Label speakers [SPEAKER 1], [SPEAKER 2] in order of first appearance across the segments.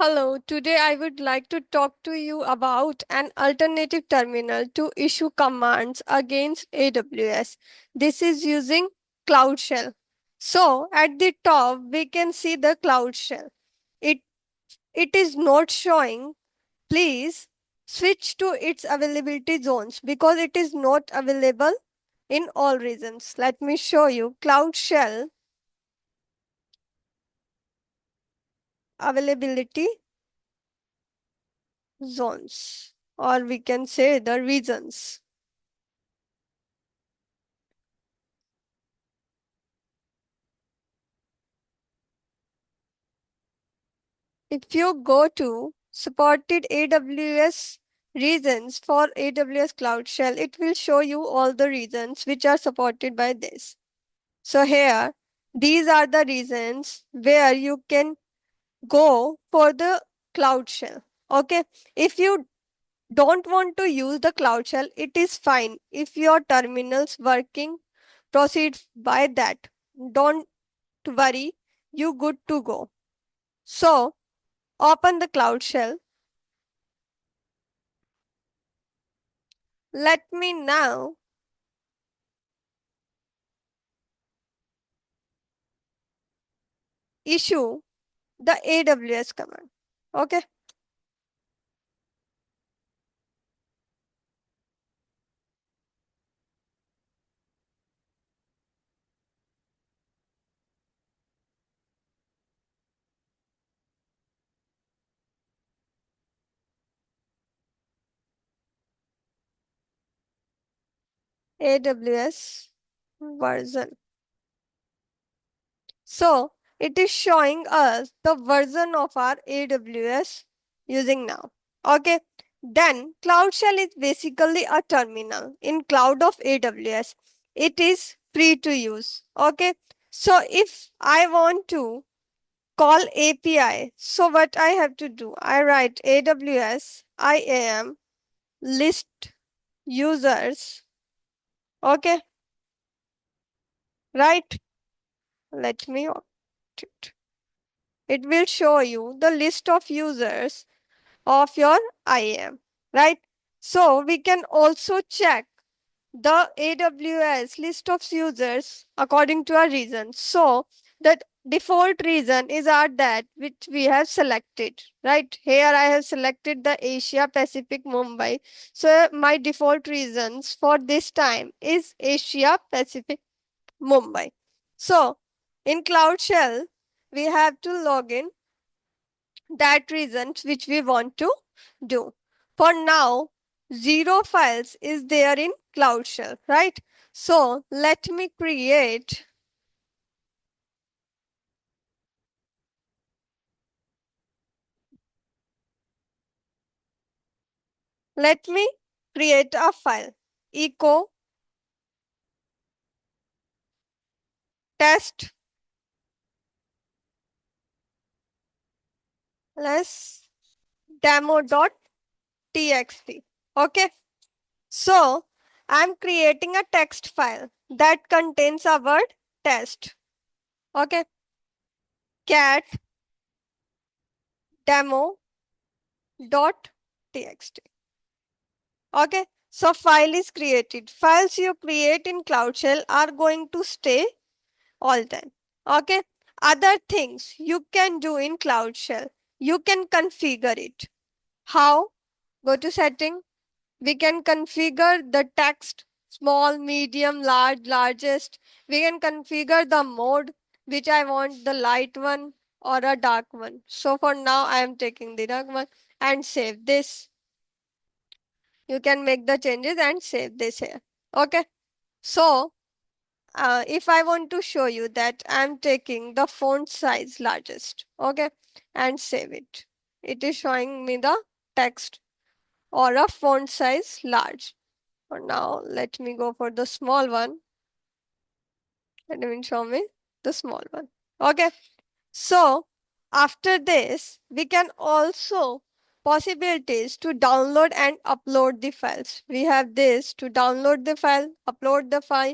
[SPEAKER 1] Hello, today I would like to talk to you about an alternative terminal to issue commands against AWS. This is using Cloud Shell. So at the top, we can see the Cloud Shell. It, it is not showing. Please switch to its availability zones because it is not available in all regions. Let me show you Cloud Shell availability zones, or we can say the regions. If you go to supported AWS regions for AWS Cloud Shell, it will show you all the regions which are supported by this. So here, these are the reasons where you can go for the Cloud Shell. Okay, if you don't want to use the Cloud Shell, it is fine. If your terminal's working, proceed by that. Don't worry, you good to go. So open the Cloud Shell. Let me now issue the AWS command. Okay. AWS version. So it is showing us the version of our AWS using now. Okay. Then Cloud Shell is basically a terminal in cloud of AWS. It is free to use. Okay. So if I want to call API, so what I have to do, I write AWS IAM list users. Okay. Right. Let me opt it. It will show you the list of users of your IAM, right? So we can also check the AWS list of users according to our region. So the default region is our that which we have selected, right? Here I have selected the Asia Pacific Mumbai. So my default regions for this time is Asia Pacific Mumbai. So in Cloud Shell, we have to log in that reason which we want to do. For now, 0 files is there in Cloud Shell, right? So let me create a file echo test less demo.txt. Okay. So I'm creating a text file that contains a word test. Okay. Cat demo.txt. Okay. So file is created. Files you create in Cloud Shell are going to stay all time. Okay. Other things you can do in Cloud Shell. You can configure it. How? Go to setting. We can configure the text small, medium, large, largest. We can configure the mode which I want, the light one or a dark one. So for now I am taking the dark one and save this. You can make the changes and save this here. Okay. So if I want to show you that I'm taking the font size largest, okay, and save it. It is showing me the text or a font size large. For now, let me go for the small one. And it will show me the small one. Okay. So after this, we can also possibilities to download and upload the files. We have this to download the file, upload the file,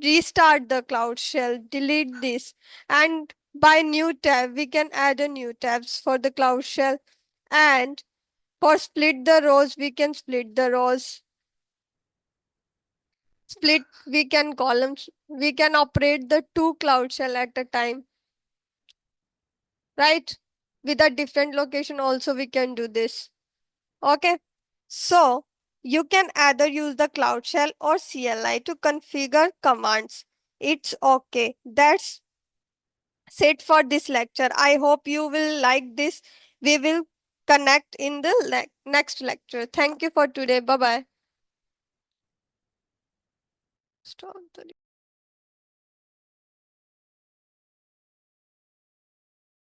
[SPEAKER 1] restart the Cloud Shell, delete this, and by new tab, we can add a new tabs for the Cloud Shell. And for split the rows, we can split the rows. Split, we can columns. We can operate the two Cloud Shell at a time, right? With a different location also we can do this. Okay. So you can either use the Cloud Shell or CLI to configure commands. It's okay. That's it for this lecture. I hope you will like this. We will connect in the next lecture. Thank you for today. Bye bye. Stop the